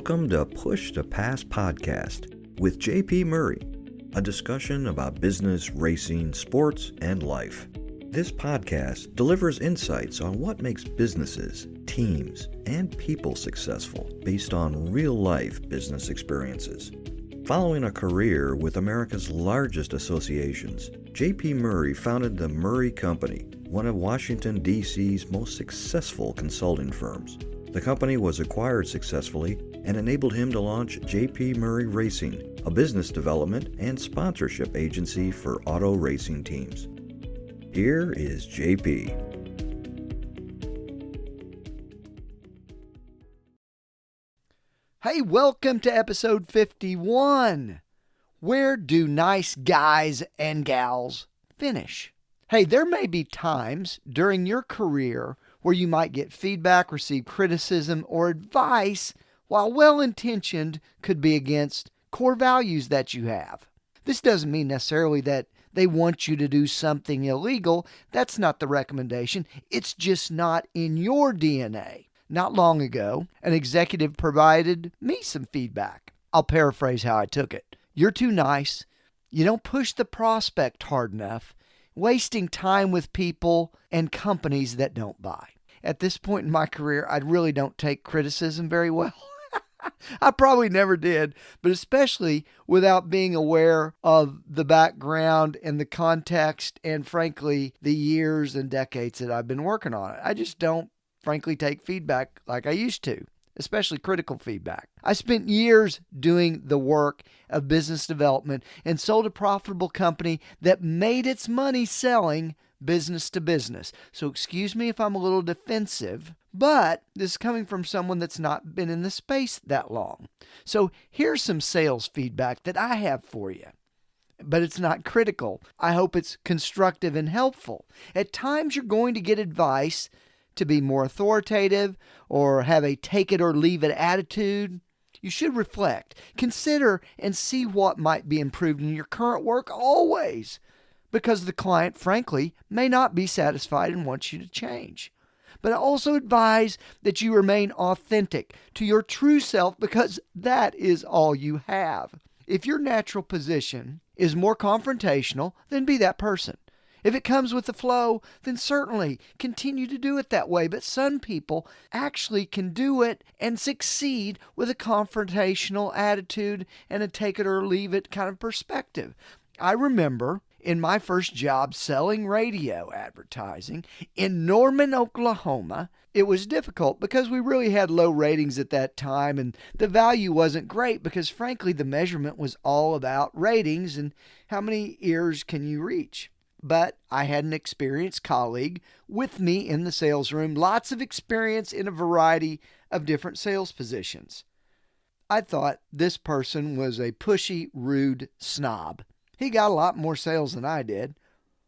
Welcome to Push to Pass podcast with JP Murray, a discussion about business, racing, sports, and life. This podcast delivers insights on what makes businesses, teams, and people successful based on real-life business experiences. Following a career with America's largest associations, JP Murray founded the Murray Company, one of Washington, D.C.'s most successful consulting firms. The company was acquired successfully and enabled him to launch JP Murray Racing, a business development and sponsorship agency for auto racing teams. Here is JP. Hey, welcome to episode 51. Where do nice guys and gals finish? Hey, there may be times during your career where you might get feedback, receive criticism, or advice, while well-intentioned, could be against core values that you have. This doesn't mean necessarily that they want you to do something illegal. That's not the recommendation. It's just not in your DNA. Not long ago, an executive provided me some feedback. I'll paraphrase how I took it. You're too nice. You don't push the prospect hard enough, wasting time with people and companies that don't buy. At this point in my career, I really don't take criticism very well. I probably never did, but especially without being aware of the background and the context and, frankly, the years and decades that I've been working on it. I just don't, frankly, take feedback like I used to, especially critical feedback. I spent years doing the work of business development and sold a profitable company that made its money selling business to business. So excuse me if I'm a little defensive, but this is coming from someone that's not been in the space that long. So here's some sales feedback that I have for you. But it's not critical. I hope it's constructive and helpful. At times you're going to get advice to be more authoritative or have a take it or leave it attitude. You should reflect, consider, and see what might be improved in your current work always, because the client, frankly, may not be satisfied and wants you to change. But I also advise that you remain authentic to your true self, because that is all you have. If your natural position is more confrontational, then be that person. If it comes with the flow, then certainly continue to do it that way. But some people actually can do it and succeed with a confrontational attitude and a take it or leave it kind of perspective. I remember in my first job selling radio advertising in Norman, Oklahoma, it was difficult because we really had low ratings at that time, and the value wasn't great because, frankly, the measurement was all about ratings and how many ears can you reach. But I had an experienced colleague with me in the sales room, lots of experience in a variety of different sales positions. I thought this person was a pushy, rude snob. He got a lot more sales than I did,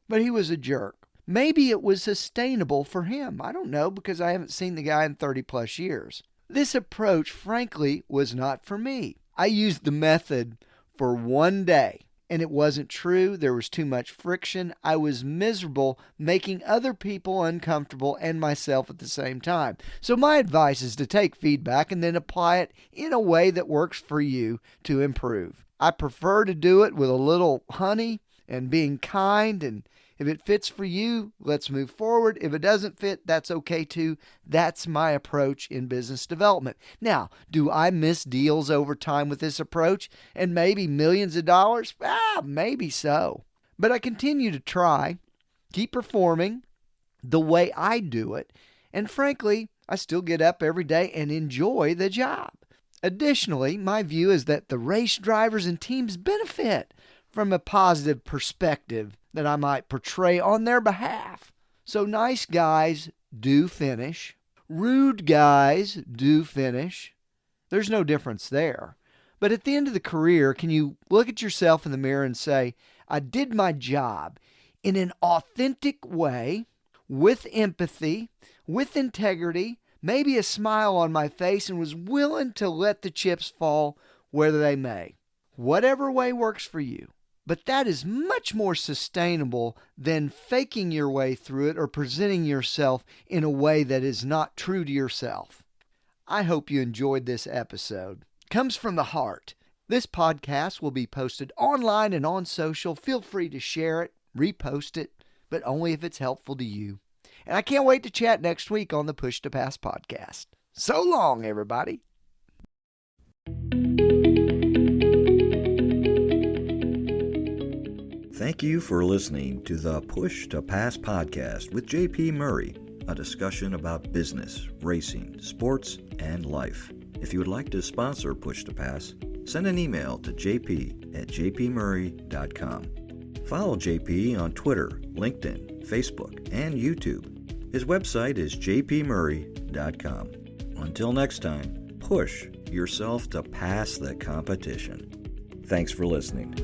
but he was a jerk. Maybe it was sustainable for him. I don't know, because I haven't seen the guy in 30 plus years. This approach, frankly, was not for me. I used the method for one day, and it wasn't true. There was too much friction. I was miserable, making other people uncomfortable and myself at the same time. So my advice is to take feedback and then apply it in a way that works for you to improve. I prefer to do it with a little honey and being kind, and if it fits for you, let's move forward. If it doesn't fit, that's okay too. That's my approach in business development. Now, do I miss deals over time with this approach and maybe millions of dollars? Maybe so. But I continue to try, keep performing the way I do it, and frankly, I still get up every day and enjoy the job. Additionally, my view is that the race drivers and teams benefit from a positive perspective that I might portray on their behalf. So nice guys do finish. Rude guys do finish. There's no difference there. But at the end of the career, can you look at yourself in the mirror and say, I did my job in an authentic way, with empathy, with integrity, maybe a smile on my face, and was willing to let the chips fall where they may. Whatever way works for you. But that is much more sustainable than faking your way through it or presenting yourself in a way that is not true to yourself. I hope you enjoyed this episode. comes from the heart. This podcast will be posted online and on social. Feel free to share it, repost it, but only if it's helpful to you. And I can't wait to chat next week on the Push to Pass podcast. So long, everybody. Thank you for listening to the Push to Pass podcast with JP Murray, a discussion about business, racing, sports, and life. If you would like to sponsor Push to Pass, send an email to jp@jpmurray.com. Follow JP on Twitter, LinkedIn, Facebook, and YouTube. His website is jpmurray.com. Until next time, push yourself to pass the competition. Thanks for listening.